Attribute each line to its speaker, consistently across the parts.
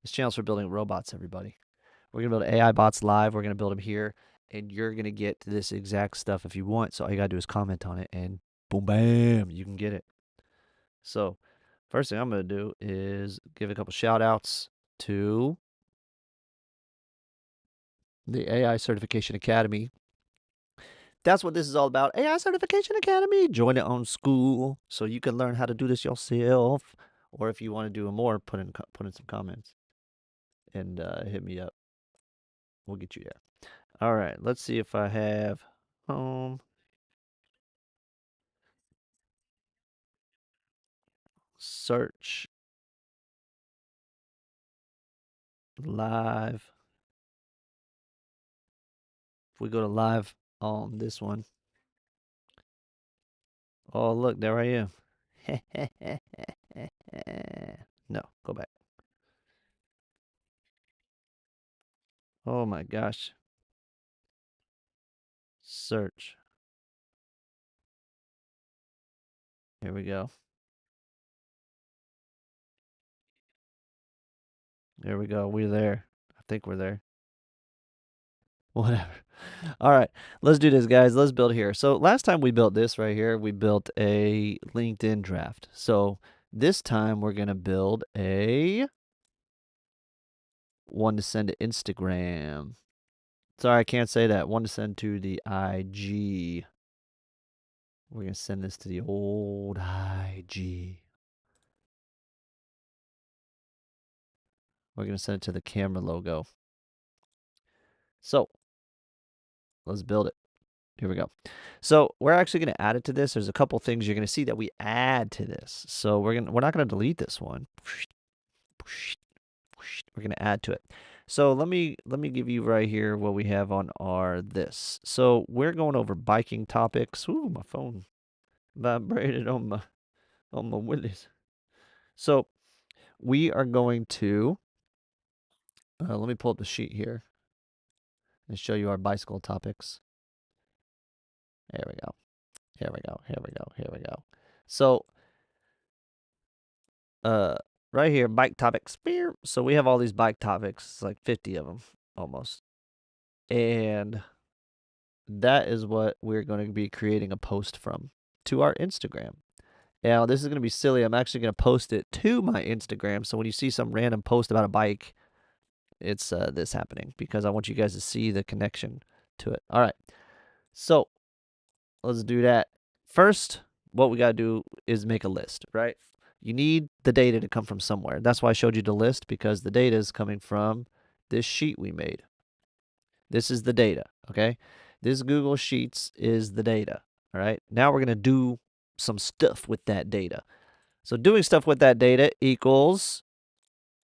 Speaker 1: This channel's for building robots, everybody. We're going to build AI bots live. We're going to build them here. And you're going to get this exact stuff if you want. So all you got to do is comment on it and boom, bam, you can get it. So first thing I'm going to do is give a couple shout outs to the AI Certification Academy. That's what this is all about. AI Certification Academy. Join it on school so you can learn how to do this yourself. Or if you want to do more, put in some comments and hit me up. We'll get you there. All right, let's see if I have home. Search live. If we go to live on this one. Oh, look, there I am. No, go back. Oh my gosh. Search. Here we go. There we go. We're there. I think we're there. Whatever. All right, let's do this, guys. Let's build here. So last time we built this right here, we built a LinkedIn draft. So this time we're going to build a one to send to Instagram. Sorry, I can't say that. One to send to the IG. We're going to send this to the old IG. We're going to send it to the camera logo. So let's build it. Here we go. So we're actually going to add it to this. There's a couple things you're going to see that we add to this. So we're not going to delete this one. We're going to add to it. So let me give you right here what we have on our this. So we're going over biking topics. Ooh, my phone vibrated on my willies. So we are going to let me pull up the sheet here and show you our bicycle topics. There we go. Here we go. Here we go. Here we go. So right here, bike topics. So we have all these bike topics, it's like 50 of them almost. And that is what we're going to be creating a post from to our Instagram. Now, this is going to be silly. I'm actually going to post it to my Instagram. So when you see some random post about a bike, it's this happening because I want you guys to see the connection to it. All right. So let's do that. First, what we got to do is make a list, right? You need the data to come from somewhere. That's why I showed you the list, because the data is coming from this sheet we made. This is the data, okay? This Google Sheets is the data, all right? Now we're going to do some stuff with that data. So doing stuff with that data equals,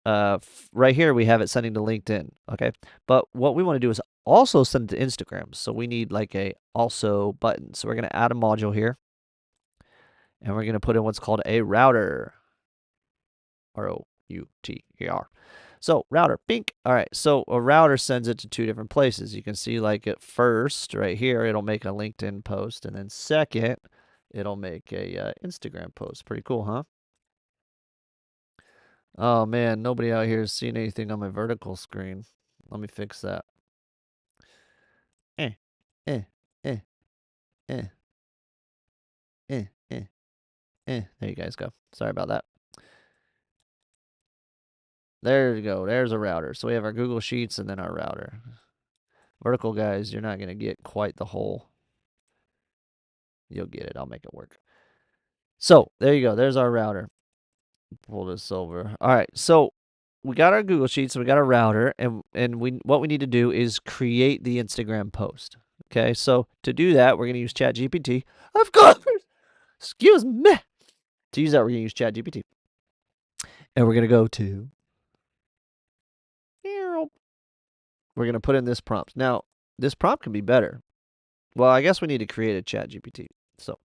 Speaker 1: right here we have it sending to LinkedIn, okay? But what we want to do is also send it to Instagram. So we need like a also button. So we're going to add a module here. And we're going to put in what's called a router. R-O-U-T-E-R. So router, bink. All right, so a router sends it to two different places. You can see like at first, right here, it'll make a LinkedIn post. And then second, it'll make a Instagram post. Pretty cool, huh? Oh, man, nobody out here has seen anything on my vertical screen. Let me fix that. Eh, eh, eh, eh, eh, eh, eh. There you guys go. Sorry about that. There you go. There's a router. So we have our Google Sheets and then our router. Vertical guys, you're not going to get quite the whole. You'll get it. I'll make it work. So there you go. There's our router. Pull this over. All right. So we got our Google Sheets. We got our router, and what we need to do is create the Instagram post. Okay. So to do that, we're going to use ChatGPT. Of course. Excuse me. To use that, we're going to use ChatGPT, and we're going to go to. We're going to put in this prompt. Now, this prompt can be better. Well, I guess we need to create a ChatGPT. So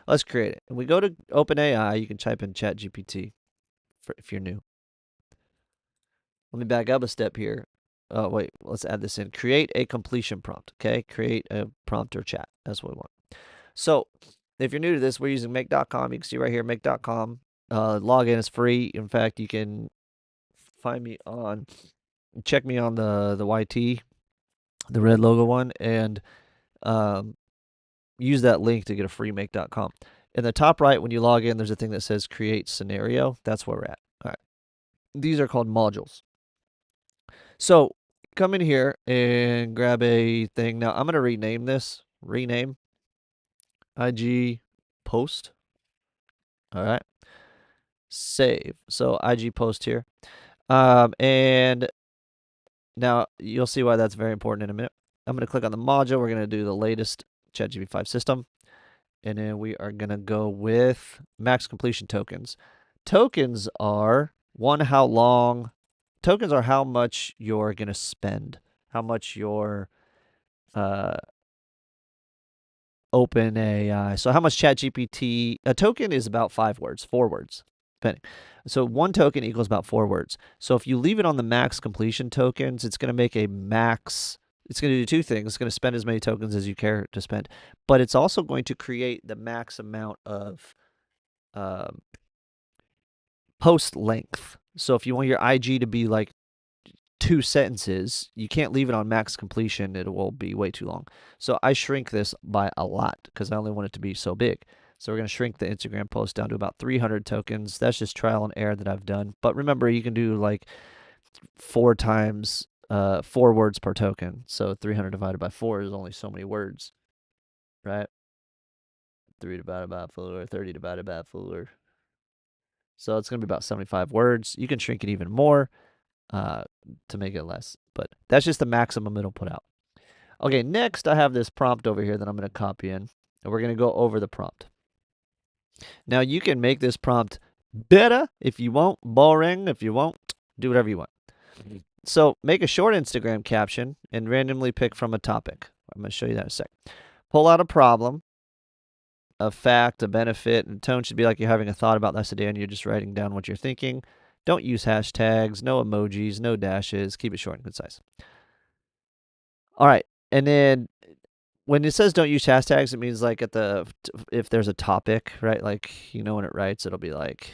Speaker 1: let's create it. And we go to OpenAI. You can type in ChatGPT if you're new. Let me back up a step here. Oh, wait. Let's add this in. Create a completion prompt. Okay. Create a prompt or chat. That's what we want. So if you're new to this, we're using make.com. You can see right here, make.com. Login is free. In fact, you can check me on the YT, the red logo one, and use that link to get a free make.com. In the top right, when you log in, there's a thing that says create scenario. That's where we're at. All right. These are called modules. So come in here and grab a thing. Now I'm going to rename this. Rename IG post. All right. Save. So IG post here. And now you'll see why that's very important in a minute. I'm going to click on the module. We're going to do the latest ChatGPT 5 system. And then we are going to go with max completion tokens. Tokens are tokens are how much you're going to spend, how much your OpenAI. So how much ChatGPT, a token is about 4 words, depending. So 1 token equals about 4 words. So if you leave it on the max completion tokens, it's going to make a max. It's going to do 2 things. It's going to spend as many tokens as you care to spend, but it's also going to create the max amount of post length. So if you want your IG to be like 2 sentences, you can't leave it on max completion. It will be way too long. So I shrink this by a lot because I only want it to be so big. So we're going to shrink the Instagram post down to about 300 tokens. That's just trial and error that I've done. But remember, you can do like 4 times 4 words per token. So 300 divided by 4 is only so many words, right? 3 divided by 4, 30 divided by 4. So it's going to be about 75 words. You can shrink it even more to make it less, but that's just the maximum it'll put out. Okay, next I have this prompt over here that I'm going to copy in, and we're going to go over the prompt. Now you can make this prompt better if you want, boring if you want, do whatever you want. So make a short Instagram caption and randomly pick from a topic. I'm going to show you that in a sec. Pull out a problem, a fact, a benefit, and the tone should be like you're having a thought about this idea and you're just writing down what you're thinking. Don't use hashtags, no emojis, no dashes. Keep it short and concise. All right, and then when it says don't use hashtags, it means like if there's a topic, right? Like when it writes, it'll be like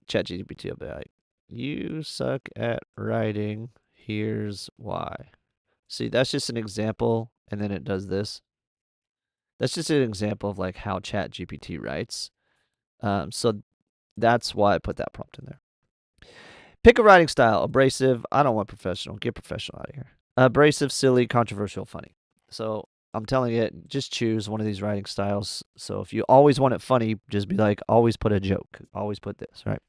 Speaker 1: ChatGPT will be like, you suck at writing. Here's why. See, that's just an example, and then it does this. That's just an example of like how ChatGPT writes. So that's why I put that prompt in there. Pick a writing style. Abrasive. I don't want professional. Get professional out of here. Abrasive, silly, controversial, funny. So I'm telling it, just choose one of these writing styles. So if you always want it funny, just be like, always put a joke. Always put this, right?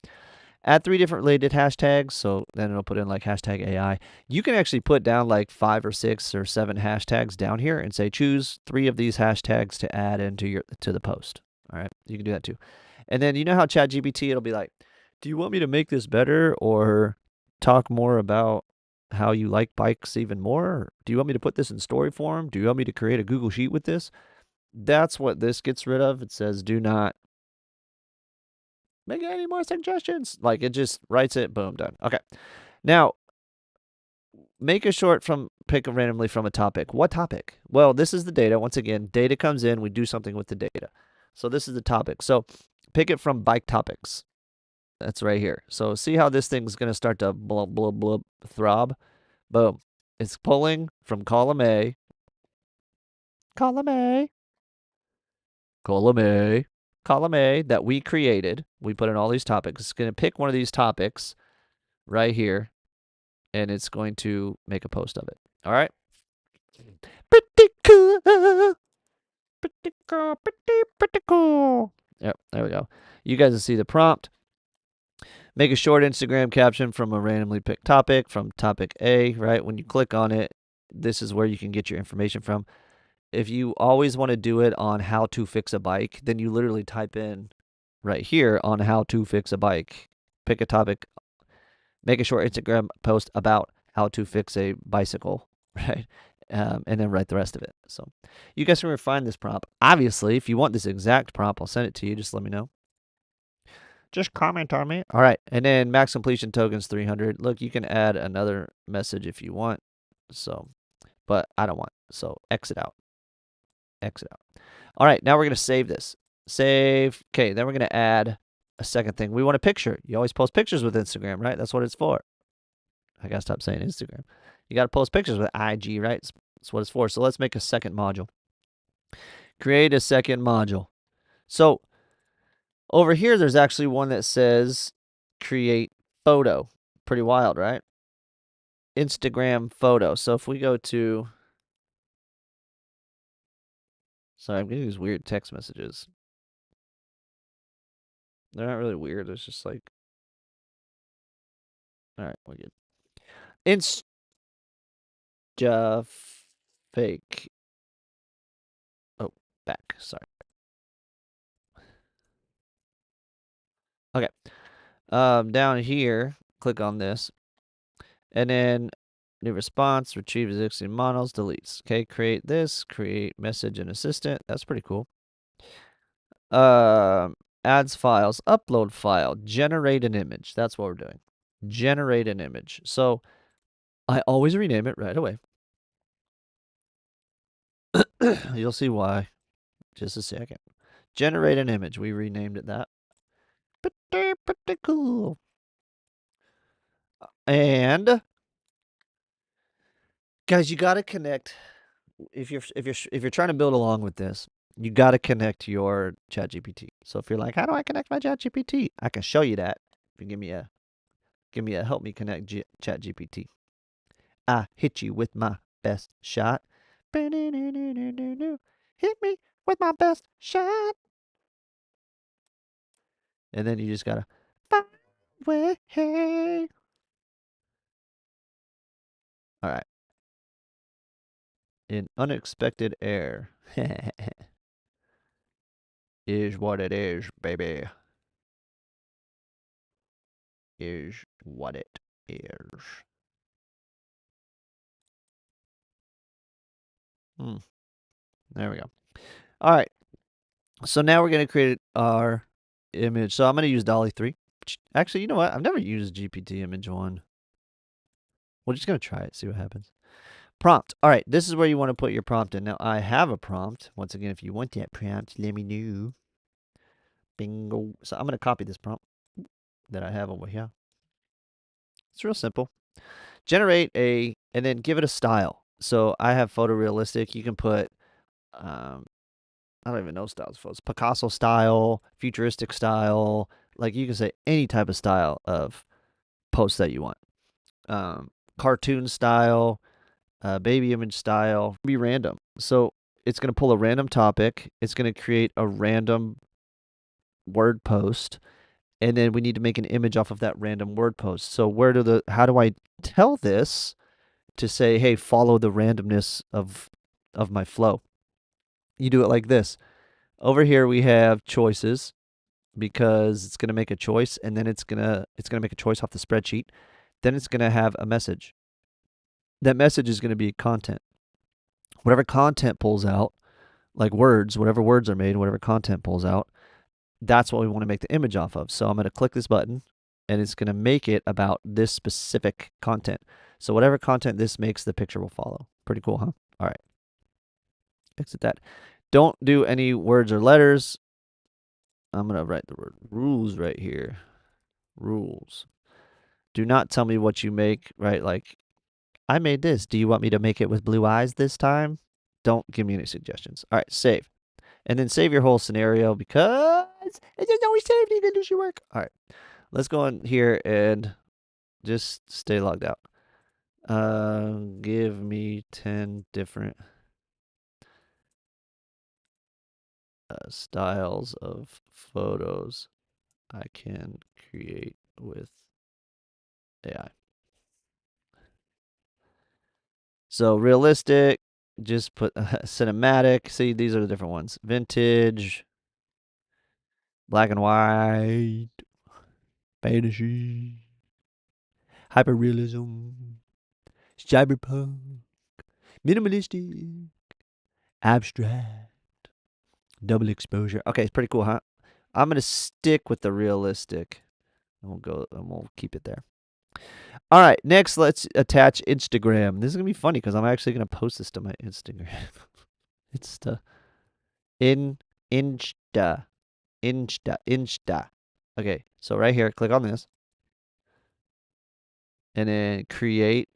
Speaker 1: Add 3 different related hashtags. So then it'll put in like hashtag AI. You can actually put down like 5 or 6 or 7 hashtags down here and say, choose 3 of these hashtags to add into the post. All right. You can do that too. And then you know how ChatGPT, it'll be like, do you want me to make this better or talk more about how you like bikes even more? Or do you want me to put this in story form? Do you want me to create a Google Sheet with this? That's what this gets rid of. It says, do not make any more suggestions. Like it just writes it, boom, done. Okay. Now, make a short pick randomly from a topic. What topic? Well, this is the data. Once again, data comes in, we do something with the data. So this is the topic. So pick it from bike topics. That's right here. So see how this thing's going to start to blub, blub, blub, throb? Boom. It's pulling from column A. Column A. Column A. Column A that we created. We put in all these topics. It's going to pick one of these topics right here, and it's going to make a post of it. All right? Pretty cool. Pretty cool. Pretty cool. Yep, there we go. You guys will see the prompt. Make a short Instagram caption from a randomly picked topic from topic A, right? When you click on it, this is where you can get your information from. If you always want to do it on how to fix a bike, then you literally type in right here on how to fix a bike. Pick a topic, make a short Instagram post about how to fix a bicycle, right? And then write the rest of it. So you guys can refine this prompt. Obviously, if you want this exact prompt, I'll send it to you. Just let me know. Just comment on me. All right. And then max completion tokens 300. Look, you can add another message if you want. So, but I don't want. So exit out. Exit out. All right. Now we're going to save this. Save. Okay. Then we're going to add a second thing. We want a picture. You always post pictures with Instagram, right? That's what it's for. I gotta stop saying Instagram. You gotta post pictures with IG, right? That's what it's for. So let's make a second module. Create a second module. So over here, there's actually one that says create photo. Pretty wild, right? Instagram photo. So if we go to, sorry, I'm getting these weird text messages. They're not really weird. It's just like, all right, we're good. Insta fake. Oh, back. Sorry. Okay. Down here, click on this, and then new response, retrieve existing models, deletes. Okay, create this, create message and assistant. That's pretty cool. Adds files, upload file, generate an image. That's what we're doing. Generate an image. So I always rename it right away. You'll see why. Just a second. Generate an image. We renamed it that. Pretty cool. And guys, you got to connect. If you're trying to build along with this, you got to connect your ChatGPT. So if you're like, how do I connect my ChatGPT? I can show you that. If you give me a help me connect ChatGPT. I hit you with my best shot. Hit me with my best shot. And then you just gotta find way. All right. An unexpected error is what it is, baby. Is what it is. There we go. All right. So now we're going to create our image. So I'm going to use Dolly 3. Actually, you know what? I've never used GPT image 1. We're just going to try it, see what happens. Prompt. All right, this is where you want to put your prompt in. Now, I have a prompt. Once again, if you want that prompt, let me know. Bingo. So I'm going to copy this prompt that I have over here. It's real simple. Generate and then give it a style. So I have photorealistic. You can put, I don't even know styles of photos. Picasso style, futuristic style. Like you can say any type of style of post that you want. Cartoon style, baby image style, be random. So it's going to pull a random topic. It's going to create a random word post. And then we need to make an image off of that random word post. So how do I tell this to say, hey, follow the randomness of my flow? You do it like this. Over here we have choices because it's going to make a choice, and then it's going to make a choice off the spreadsheet. Then it's going to have a message. That message is going to be content. Whatever content pulls out, like words, whatever words are made, whatever content pulls out, that's what we want to make the image off of. So I'm going to click this button, and it's going to make it about this specific content. So whatever content this makes, the picture will follow. Pretty cool, huh? All right. Exit that. Don't do any words or letters. I'm going to write the word rules right here. Rules. Do not tell me what you make, right? Like, I made this. Do you want me to make it with blue eyes this time? Don't give me any suggestions. All right, save. And then save your whole scenario because it doesn't always save. You can do your work. All right, let's go in here and just stay logged out. Give me 10 different styles of photos I can create with AI. So realistic, just put cinematic. See, these are the different ones. Vintage, black and white, fantasy, hyperrealism, cyberpunk, minimalistic, abstract, double exposure. Okay, it's pretty cool, huh? I'm gonna stick with the realistic, and we'll keep it there. All right, next let's attach Instagram. This is gonna be funny because I'm actually gonna post this to my Instagram. Insta. Insta. Okay, so right here, click on this, and then create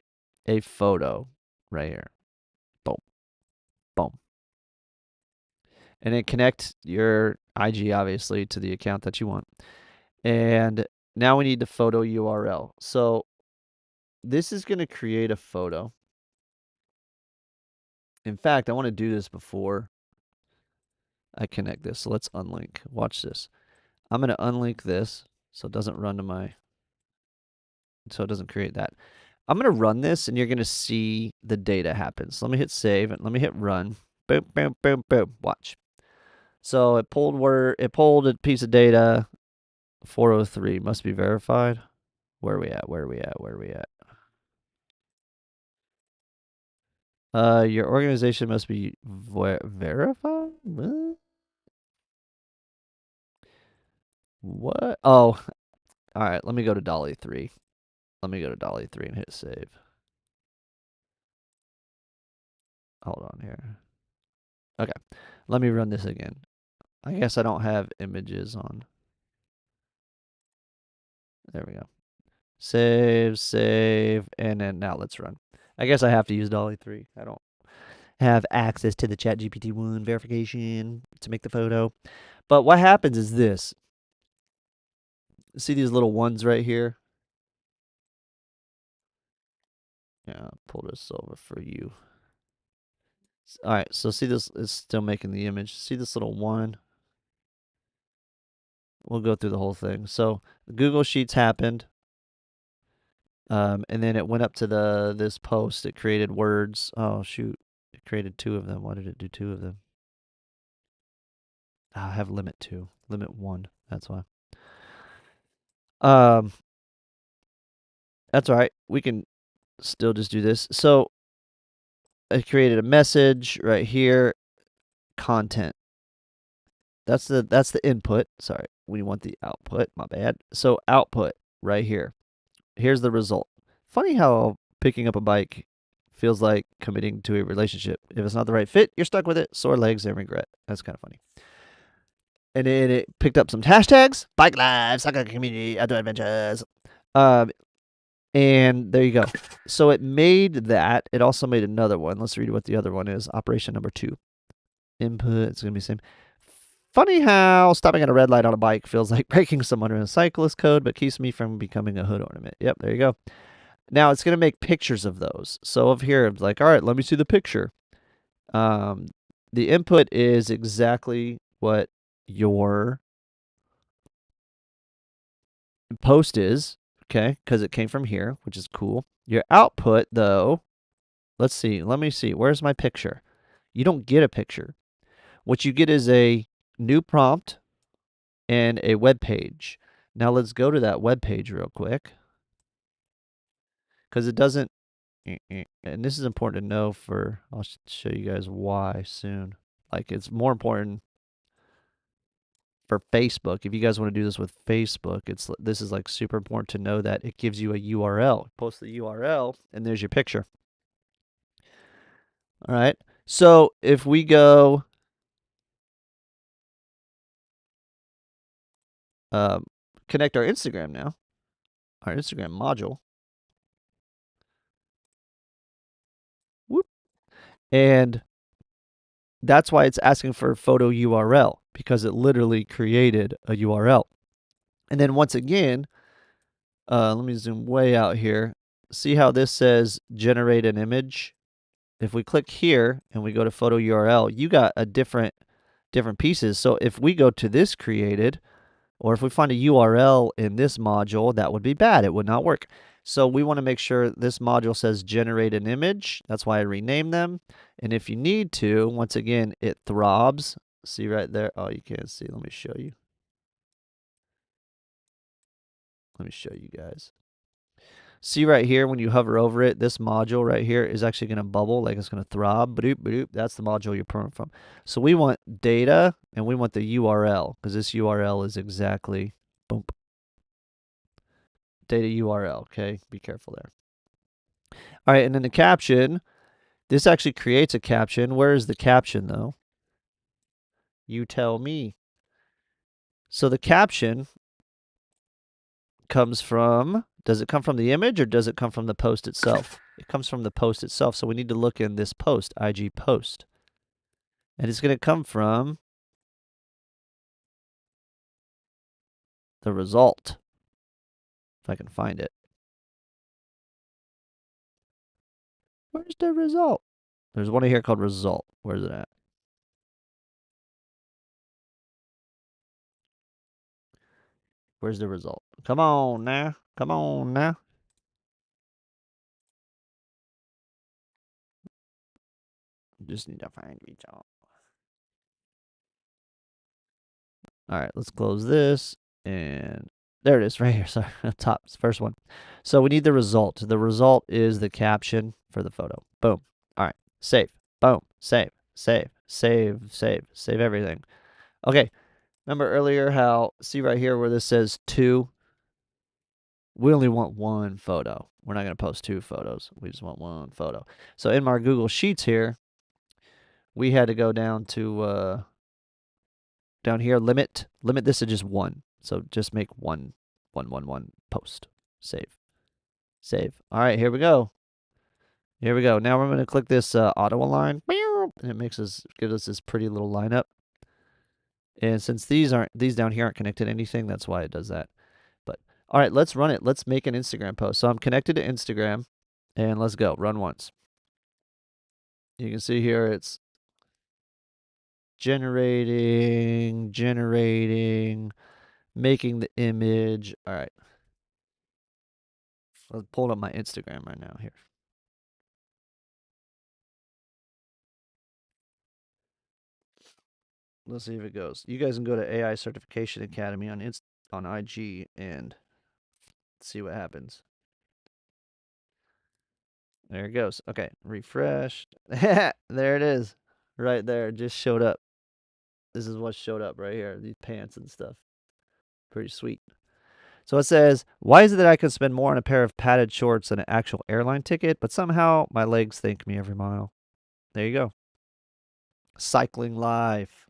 Speaker 1: a photo right here. Boom, boom. And then connect your IG, obviously, to the account that you want. And now we need the photo URL. So this is going to create a photo. In fact, I want to do this before I connect this. So let's unlink. Watch this. I'm going to unlink this so it doesn't run to my, so it doesn't create that. I'm going to run this and you're going to see the data happen. So let me hit save and let me hit run. Boom, boom, boom, boom. Watch. So it pulled a piece of data. 403 must be verified. Where are we at? Where are we at? Where are we at? Your organization must be verified? What? Oh, all right. Let me go to Dolly 3. Let me go to Dolly 3 and hit save. Hold on here. Okay. Let me run this again. I guess I don't have images on. There we go. Save, save, and then now let's run. I guess I have to use Dolly 3. I don't have access to the ChatGPT 1 verification to make the photo. But what happens is this. See these little ones right here? Yeah, I'll pull this over for you. All right, so see this, it's still making the image. See this little one? We'll go through the whole thing. So Google Sheets happened. And then it went up to this post. It created words. Oh shoot! It created 2 of them. Why did it do 2 of them? I have limit 2, limit 1. That's why. Um, that's all right. We can still just do this. So I created a message right here. Content. That's the input. Sorry, we want the output. My bad. So output right here. Here's the result. Funny how picking up a bike feels like committing to a relationship. If it's not the right fit, you're stuck with it. Sore legs and regret. That's kind of funny. And then it picked up some hashtags: bike life, soccer community, outdoor adventures. And there you go. So it made that. It also made another one. Let's read what the other one is. Operation number 2. Input. It's gonna be the same. Funny how stopping at a red light on a bike feels like breaking someone in a cyclist code, but keeps me from becoming a hood ornament. Yep, there you go. Now it's going to make pictures of those. So over here, it's like, all right, let me see the picture. The input is exactly what your post is, okay, because it came from here, which is cool. Your output, though, let's see. Let me see. Where's my picture? You don't get a picture. What you get is a new prompt and a web page. Now let's go to that web page real quick because it doesn't, and this is important to know for, I'll show you guys why soon. Like it's more important for Facebook. If you guys want to do this with Facebook, this is like super important to know that it gives you a URL. Post the URL and there's your picture. All right. So if we go connect our Instagram now, our Instagram module. Whoop. And that's why it's asking for a photo URL because it literally created a URL. And then once again, let me zoom way out here. See how this says generate an image? If we click here and we go to photo URL, you got a different pieces. So if we go to this created, or if we find a URL in this module, that would be bad. It would not work. So we want to make sure this module says generate an image. That's why I renamed them. And if you need to, once again, it throbs. See right there? Oh, you can't see. Let me show you. Let me show you guys. See right here, when you hover over it, this module right here is actually going to bubble, like it's going to throb. Ba-doop, ba-doop. That's the module you're pulling from. So we want data and we want the URL because this URL is exactly, boom, data URL. Okay, be careful there. All right, and then the caption. This actually creates a caption. Where is the caption though? You tell me. So the caption comes from, does it come from the image or does it come from the post itself? It comes from the post itself. So we need to look in this post, IG post. And it's going to come from the result, if I can find it. Where's the result? There's one here called result. Where's it at? Where's the result? Come on now. Come on now. Just need to find result. All right, let's close this. And there it is right here. Sorry, top, first one. So we need the result. The result is the caption for the photo. Boom. All right, save. Boom. Save. Save. Save. Save. Save everything. Okay. Remember earlier how, see right here where this says 2? We only want one photo. We're not going to post 2 photos. We just want one photo. So in my Google Sheets here, we had to go down to down here, limit this to just 1. So just make one post. Save. Save. All right, here we go. Here we go. Now we're going to click this auto align, and it gives us this pretty little lineup. And since these down here aren't connected to anything, that's why it does that. But all right, let's run it. Let's make an Instagram post. So I'm connected to Instagram, and let's go. Run once. You can see here it's generating, making the image. All right. I'm pulling up my Instagram right now here. Let's see if it goes. You guys can go to AI Certification Academy on IG and see what happens. There it goes. Okay, refresh. There it is. Right there. It just showed up. This is what showed up right here. These pants and stuff. Pretty sweet. So it says, why is it that I can spend more on a pair of padded shorts than an actual airline ticket, but somehow my legs thank me every mile? There you go. Cycling life.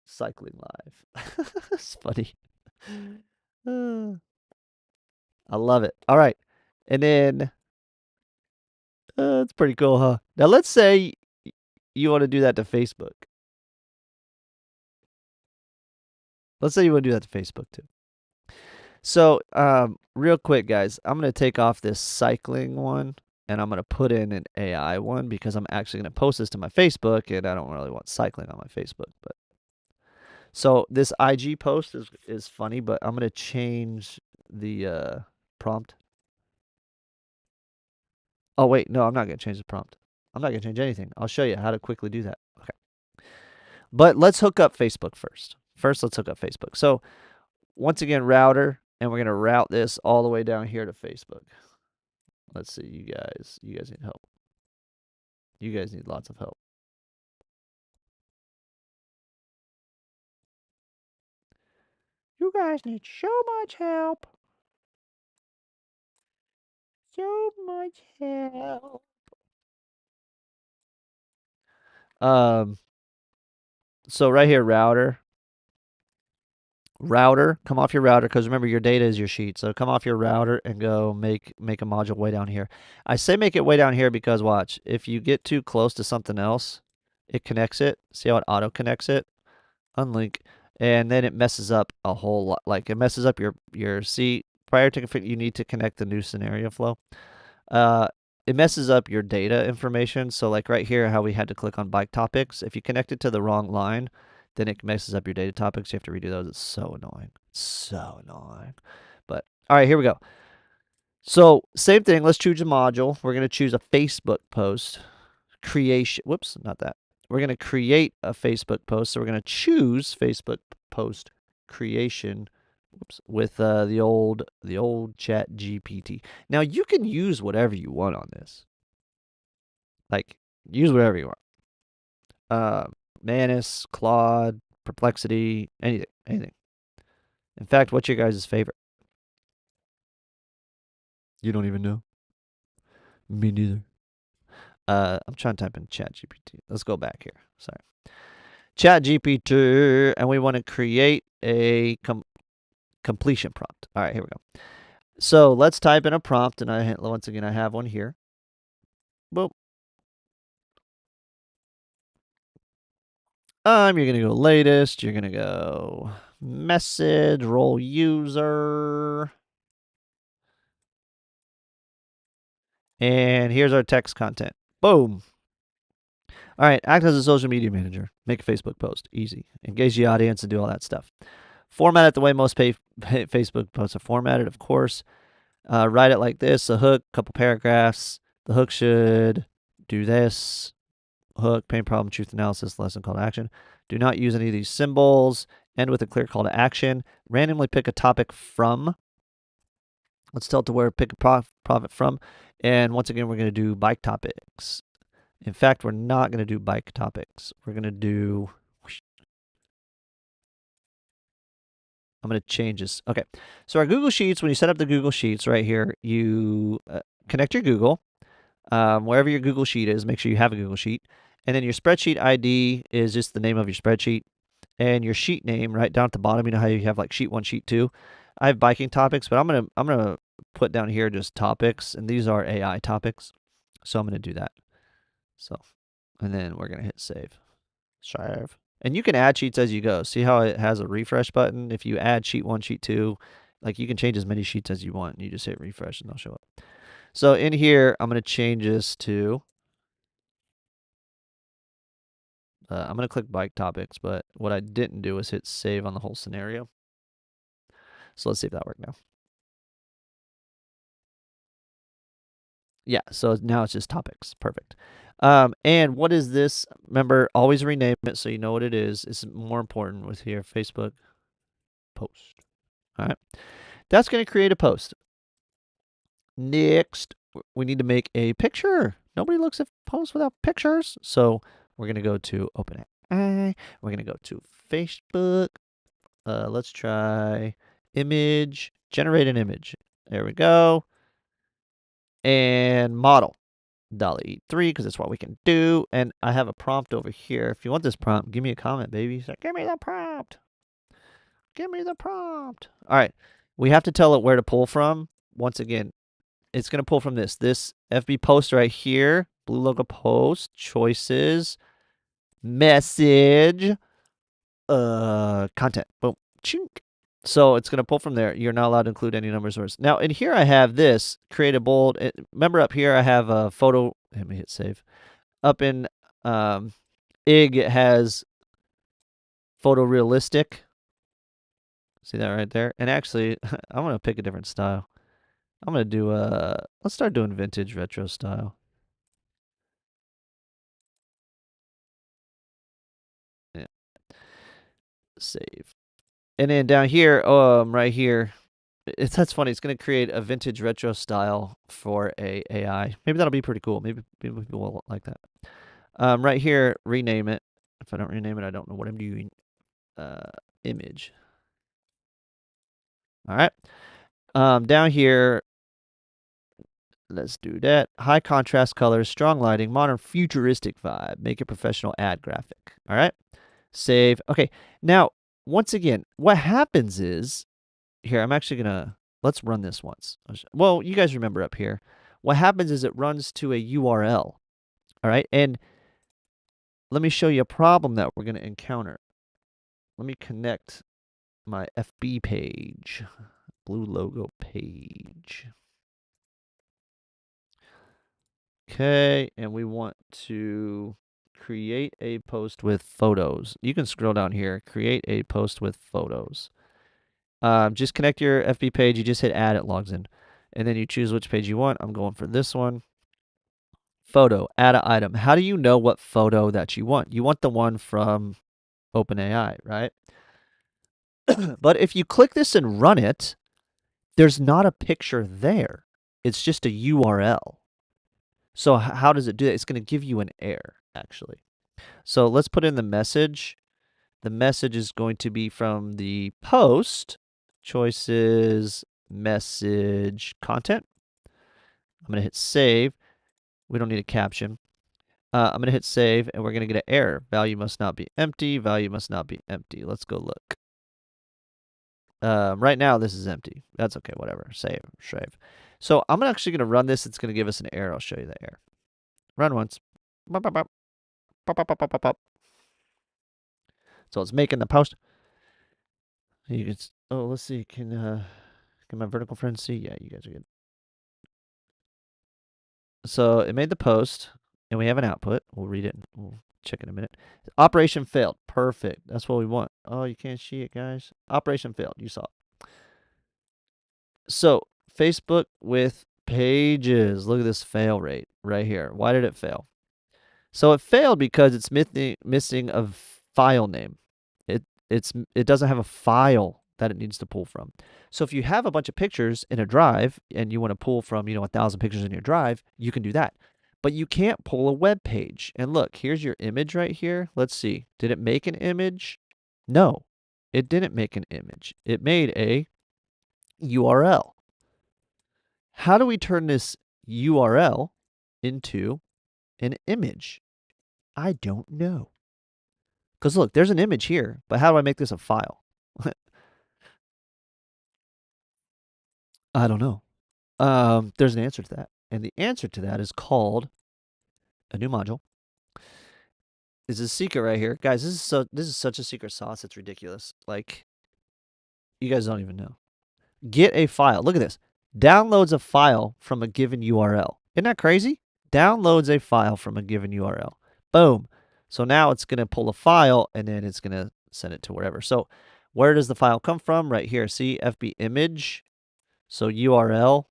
Speaker 1: Cycling life. It's funny. I love it. All right. And then, it's pretty cool, huh? Now, let's say you want to do that to Facebook. Let's say you want to do that to Facebook too. So, real quick, guys, I'm going to take off this cycling one and I'm going to put in an AI one because I'm actually going to post this to my Facebook and I don't really want cycling on my Facebook. But so this IG post is funny, but I'm going to change the prompt. Oh, wait, no, I'm not going to change the prompt. I'm not going to change anything. I'll show you how to quickly do that. Okay. But let's hook up Facebook first. First, let's hook up Facebook. So, once again, router, and we're going to route this all the way down here to Facebook. Let's see, you guys need help. You guys need lots of help. You guys need so much help. So much help. So right here, router, come off your router, because remember your data is your sheet. So come off your router and go make a module way down here. I say make it way down here because watch, if you get too close to something else, it connects it. See how it auto connects it? Unlink, and then it messes up a whole lot. Like it messes up your see prior to config, you need to connect the new scenario flow. It messes up your data information. So like right here, how we had to click on bike topics. If you connect it to the wrong line, then it messes up your data topics. You have to redo those. It's so annoying. So annoying. But all right, here we go. So same thing. Let's choose a module. We're going to choose a Facebook post creation. Whoops, not that. We're going to create a Facebook post. So we're going to choose Facebook post creation. Whoops, with the old Chat GPT. Now you can use whatever you want on this. Like use whatever you want. Manus, Claude, Perplexity, anything. In fact, what's your guys' favorite? You don't even know. Me neither. I'm trying to type in Chat GPT. Let's go back here. Sorry. Chat GPT, and we want to create a completion prompt. All right, here we go. So let's type in a prompt, and once again I have one here. Boom. You're gonna go latest. You're gonna go message role user, and here's our text content. Boom. All right, act as a social media manager. Make a Facebook post. Easy. Engage the audience and do all that stuff. Format it the way most Facebook posts are formatted, of course. Write it like this: a hook, couple paragraphs. The hook should do this. Hook, pain problem, truth analysis, lesson, call to action. Do not use any of these symbols. End with a clear call to action. Randomly pick a topic from. Let's tell it to where pick a profit from. And once again, we're going to do bike topics. In fact, we're not going to do bike topics. We're going to do. I'm going to change this. Okay. So our Google Sheets, when you set up the Google Sheets right here, you connect your Google. Wherever your Google Sheet is, make sure you have a Google Sheet. And then your spreadsheet ID is just the name of your spreadsheet. And your sheet name right down at the bottom, you know how you have like sheet 1, sheet 2. I have biking topics, but I'm gonna put down here just topics, and these are AI topics. So I'm gonna do that. So, and then we're gonna hit save. Save. And you can add sheets as you go. See how it has a refresh button? If you add sheet 1, sheet 2, like you can change as many sheets as you want. You just hit refresh and they'll show up. So in here, I'm gonna change this to. I'm going to click bike topics, but what I didn't do is hit save on the whole scenario. So let's see if that worked now. Yeah, so now it's just topics. Perfect. And what is this? Remember, always rename it so you know what it is. It's more important with here, Facebook post. All right. That's going to create a post. Next, we need to make a picture. Nobody looks at posts without pictures. So we're going to go to OpenAI. We're going to go to Facebook. Let's try image, generate an image. There we go. And model, DALL-E 3, because that's what we can do. And I have a prompt over here. If you want this prompt, give me a comment, baby. Say, give me the prompt. Give me the prompt. All right. We have to tell it where to pull from. Once again, it's going to pull from this FB post right here, blue logo post, choices, message, content. Boom. Chink. So it's going to pull from there. You're not allowed to include any numbers or words. Now, in here, I have this, create a bold. Remember up here, I have a photo. Let me hit save. Up in IG, it has photorealistic. See that right there? And actually, I'm going to pick a different style. I'm going to do, let's start doing vintage retro style. Yeah. Save. And then down here, right here, that's funny. It's going to create a vintage retro style for a AI. Maybe that'll be pretty cool. Maybe people will like that. Right here, rename it. If I don't rename it, I don't know what I'm doing. Image. All right. Down here, let's do that. High contrast colors, strong lighting, modern futuristic vibe. Make a professional ad graphic. All right. Save. Okay. Now, once again, what happens is, here, I'm actually going to, let's run this once. Well, you guys remember up here. What happens is it runs to a URL. All right. And let me show you a problem that we're going to encounter. Let me connect my FB page, blue logo page. Okay, and we want to create a post with photos. You can scroll down here, create a post with photos. Just connect your FB page. You just hit add, it logs in. And then you choose which page you want. I'm going for this one. Photo, add an item. How do you know what photo that you want? You want the one from OpenAI, right? But if you click this and run it, there's not a picture there. It's just a URL. So how does it do that? It's going to give you an error, actually. So let's put in the message. The message is going to be from the post, choices, message, content. I'm going to hit save. We don't need a caption. I'm going to hit save, and we're going to get an error. Value must not be empty. Value must not be empty. Let's go look. Right now, this is empty. That's okay, whatever. Save. So I'm actually going to run this. It's going to give us an error. I'll show you the error. Run once. Bop, bop, bop. Pop, pop, pop, pop, pop, pop. So it's making the post. You can, oh, let's see. Can my vertical friends see? Yeah, you guys are good. So it made the post, and we have an output. We'll read it. We'll check in a minute. Operation failed. Perfect. That's what we want. Oh, you can't see it, guys. Operation failed. You saw it. So Facebook with pages. Look at this fail rate right here. Why did it fail? So it failed because it's missing a file name. It doesn't have a file that it needs to pull from. So if you have a bunch of pictures in a drive and you want to pull from, 1,000 pictures in your drive, you can do that. But you can't pull a web page. And look, here's your image right here. Let's see. Did it make an image? No, it didn't make an image. It made a URL. How do we turn this URL into an image? I don't know. Because look, there's an image here, but how do I make this a file? I don't know. There's an answer to that. And the answer to that is called a new module. Is a secret right here. Guys, this is such a secret sauce, it's ridiculous. Like, you guys don't even know. Get a file. Look at this. Downloads a file from a given URL. Isn't that crazy? Downloads a file from a given URL. Boom. So now it's going to pull a file and then it's going to send it to wherever. So where does the file come from? Right here. See, FB image. So URL,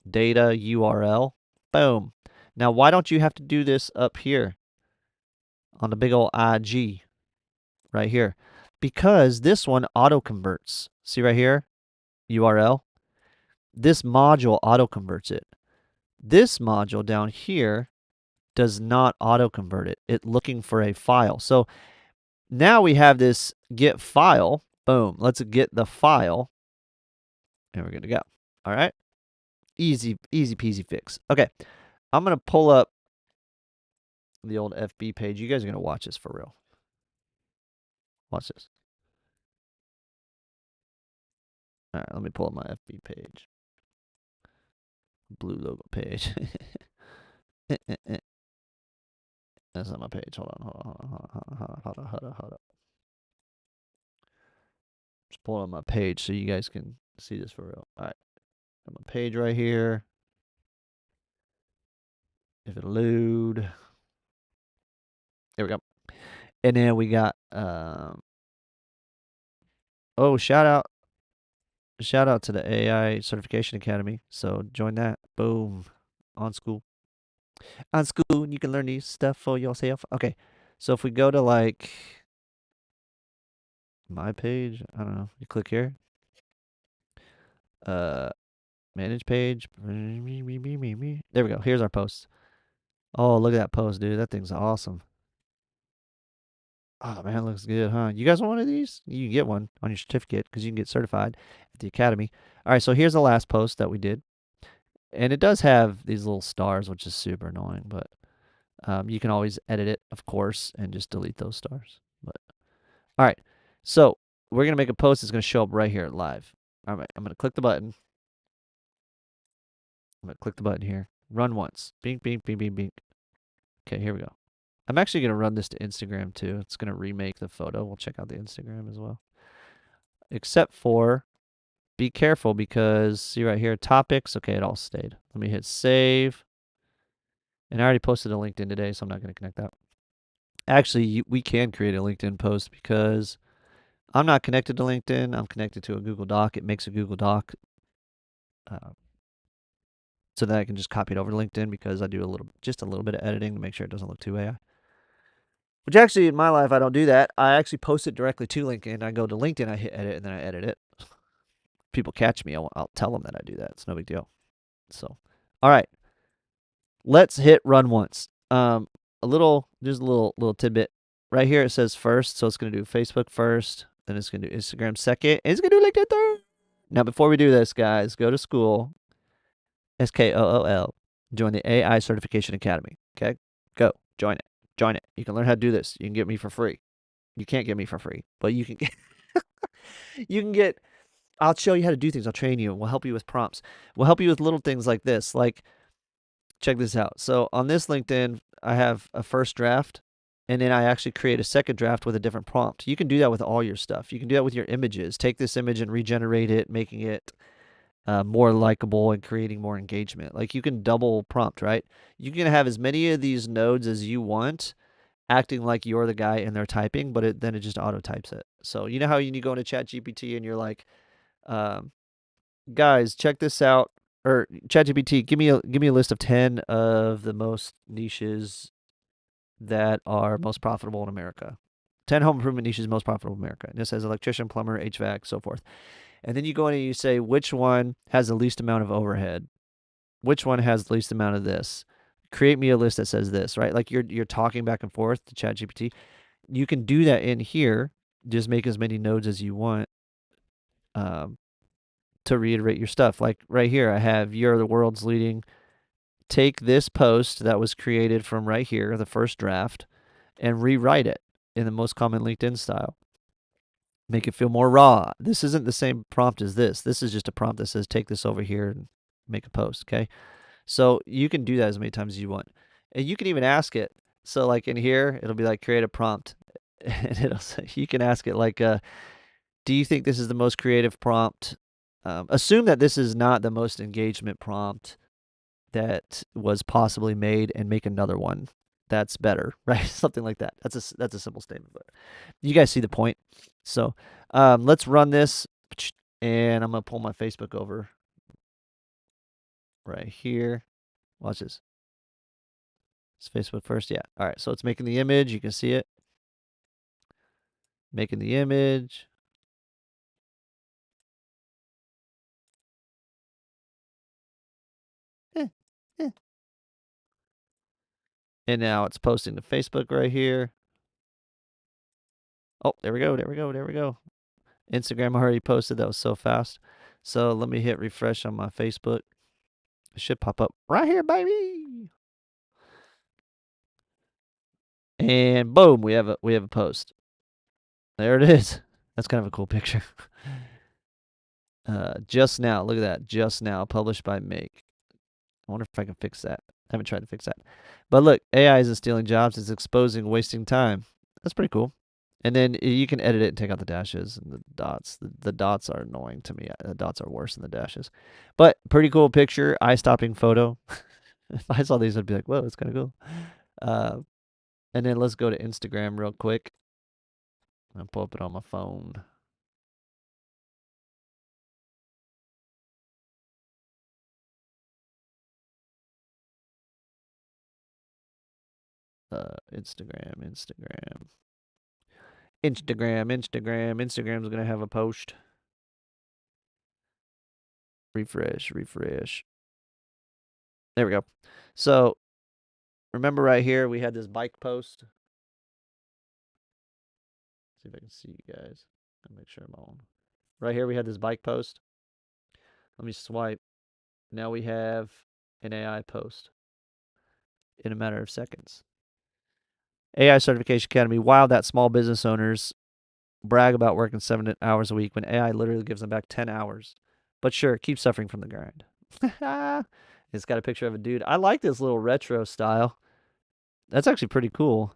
Speaker 1: data, URL. Boom. Now, why don't you have to do this up here on the big old IG right here? Because this one auto converts. See right here? URL. This module auto converts it. This module down here does not auto convert it. It's looking for a file. So now we have this get file. Boom. Let's get the file. And we're good to go. All right. Easy peasy fix. Okay. I'm going to pull up the old FB page. You guys are going to watch this for real. Watch this. All right. Let me pull up my FB page. Blue logo page. That's not my page. Hold on. Just pull up my page so you guys can see this for real. All right. Got my page right here. If it'll load. There we go. And then we got oh, shout out to the AI Certification Academy. So join that. Boom. On school. You can learn these stuff for yourself. Okay. So if we go to like my page, I don't know. You click here. Manage page. There we go. Here's our post. Oh, look at that post, dude. That thing's awesome. Oh man, it looks good, huh? You guys want one of these? You can get one on your certificate because you can get certified at the academy. All right, so here's the last post that we did. And it does have these little stars, which is super annoying, but you can always edit it, of course, and just delete those stars. But all right, so we're gonna make a post that's gonna show up right here live. All right, I'm gonna click the button. I'm gonna click the button here. Run once. Bink, bink, bink, bink, bink. Okay, here we go. I'm actually gonna run this to Instagram too. It's gonna remake the photo. We'll check out the Instagram as well. Except for, be careful because see right here, topics. Okay, it all stayed. Let me hit save. And I already posted a LinkedIn today, so I'm not going to connect that. Actually, we can create a LinkedIn post because I'm not connected to LinkedIn. I'm connected to a Google Doc. It makes a Google Doc so that I can just copy it over to LinkedIn because I do just a little bit of editing to make sure it doesn't look too AI. Which actually, in my life, I don't do that. I actually post it directly to LinkedIn. I go to LinkedIn, I hit edit, and then I edit it. People catch me, I'll tell them that I do that. It's no big deal. So, all right. Let's hit run once. Just a little tidbit. Right here it says first, so it's gonna do Facebook first, then it's gonna do Instagram second, and it's gonna do LinkedIn third. Now before we do this, guys, go to school. SKOOL. Join the AI Certification Academy. Okay? Go. Join it. Join it. You can learn how to do this. You can get me for free. You can't get me for free, but you can get you can get I'll show you how to do things. I'll train you. We'll help you with prompts. We'll help you with little things like this. Like, check this out. So on this LinkedIn, I have a first draft, and then I actually create a second draft with a different prompt. You can do that with all your stuff. You can do that with your images. Take this image and regenerate it, making it more likable and creating more engagement. Like, you can double prompt, right? You can have as many of these nodes as you want, acting like you're the guy in there typing, but then it just auto types it. So you know how you go into ChatGPT and you're like, um, guys, check this out. Or ChatGPT, give me a list of 10 of the most niches that are most profitable in America. 10 home improvement niches most profitable in America. And it says electrician, plumber, HVAC, so forth. And then you go in and you say which one has the least amount of overhead, which one has the least amount of this. Create me a list that says this, right? Like, you're talking back and forth to ChatGPT. You can do that in here. Just make as many nodes as you want, um, to reiterate your stuff. Like right here, I have you're the world's leading. Take this post that was created from right here, the first draft, and rewrite it in the most common LinkedIn style. Make it feel more raw. This isn't the same prompt as this. This is just a prompt that says take this over here and make a post. Okay. So you can do that as many times as you want. And you can even ask it. So like in here, it'll be like create a prompt. And it'll say, you can ask it like, do you think this is the most creative prompt? Assume that this is not the most engagement prompt that was possibly made, and make another one that's better, right? Something like that. That's a simple statement, but you guys see the point. So let's run this, and I'm gonna pull my Facebook over right here. Watch this. It's Facebook first, yeah. All right, so it's making the image. You can see it. Making the image. Eh, eh. And now it's posting to Facebook right here. Oh, there we go. There we go. There we go. Instagram already posted. That was so fast. So let me hit refresh on my Facebook. It should pop up right here, baby. And boom, we have a post. There it is. That's kind of a cool picture. Just now, look at that. Just now, published by Make. I wonder if I can fix that. I haven't tried to fix that. But look, AI isn't stealing jobs, it's exposing wasting time. That's pretty cool. And then you can edit it and take out the dashes and the dots. The dots are annoying to me. The dots are worse than the dashes. But pretty cool picture, eye-stopping photo. If I saw these, I'd be like, whoa, that's kind of cool. And then let's go to Instagram real quick. I'll pull up it on my phone. Instagram. Instagram's gonna have a post. Refresh. There we go. So remember right here we had this bike post. See if I can see you guys. I'll make sure I'm on. Right here we had this bike post. Let me swipe. Now we have an AI post in a matter of seconds. AI Certification Academy. Wow, that small business owners brag about working 7 hours a week when AI literally gives them back 10 hours. But sure, keep suffering from the grind. It's got a picture of a dude. I like this little retro style. That's actually pretty cool.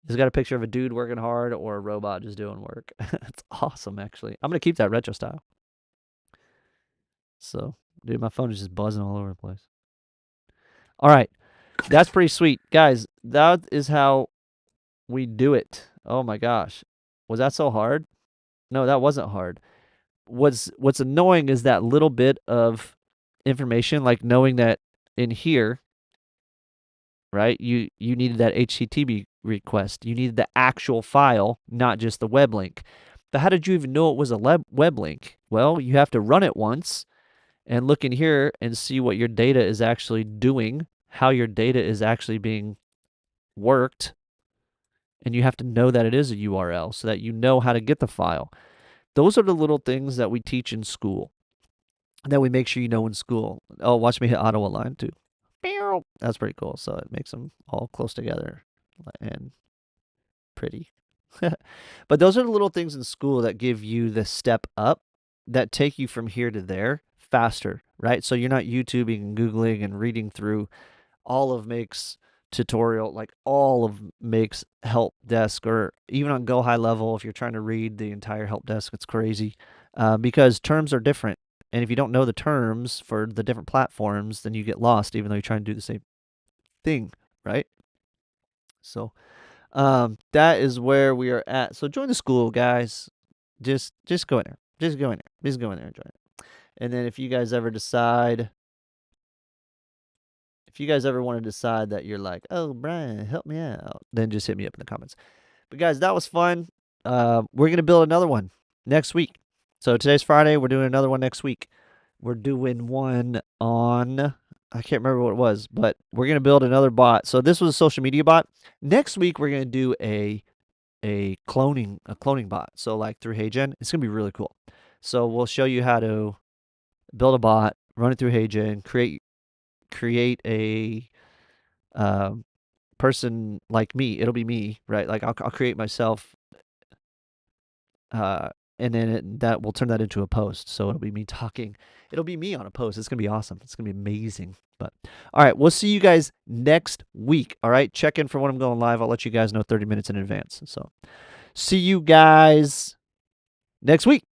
Speaker 1: It's got a picture of a dude working hard or a robot just doing work. It's awesome, actually. I'm going to keep that retro style. So, dude, my phone is just buzzing all over the place. All right. That's pretty sweet. Guys, that is how we do it. Oh my gosh. Was that so hard? No, that wasn't hard. What's annoying is that little bit of information, like knowing that in here, right? You needed that HTTP request. You needed the actual file, not just the web link. But how did you even know it was a web link? Well, you have to run it once and look in here and see what your data is actually doing, how your data is actually being worked, and you have to know that it is a URL so that you know how to get the file. Those are the little things that we teach in school, that we make sure you know in school. Oh, watch me hit auto align too. That's pretty cool. So it makes them all close together and pretty. But those are the little things in school that give you the step up that take you from here to there faster, right? So you're not YouTubing and Googling and reading through all of Make's tutorial, like all of Make's help desk, or even on Go High Level, if you're trying to read the entire help desk, it's crazy because terms are different. And if you don't know the terms for the different platforms, then you get lost, even though you're trying to do the same thing, right? So that is where we are at. So join the school, guys. Just go in there. Just go in there. Just go in there and join it. And then if you guys ever decide, if you guys ever want to decide that you're like, oh, Brian, help me out, then just hit me up in the comments. But guys, that was fun. We're gonna build another one next week. So today's Friday. We're doing another one next week. We're doing one on, I can't remember what it was, but we're gonna build another bot. So this was a social media bot. Next week we're gonna do a cloning bot. So like through HeyGen, it's gonna be really cool. So we'll show you how to build a bot, run it through HeyGen, create a person like me. It'll be me, right? Like I'll create myself, and then that will turn that into a post. So it'll be me talking. It'll be me on a post. It's gonna be awesome. It's gonna be amazing. But all right, we'll see you guys next week. All right, check in for when I'm going live. I'll let you guys know 30 minutes in advance. So see you guys next week.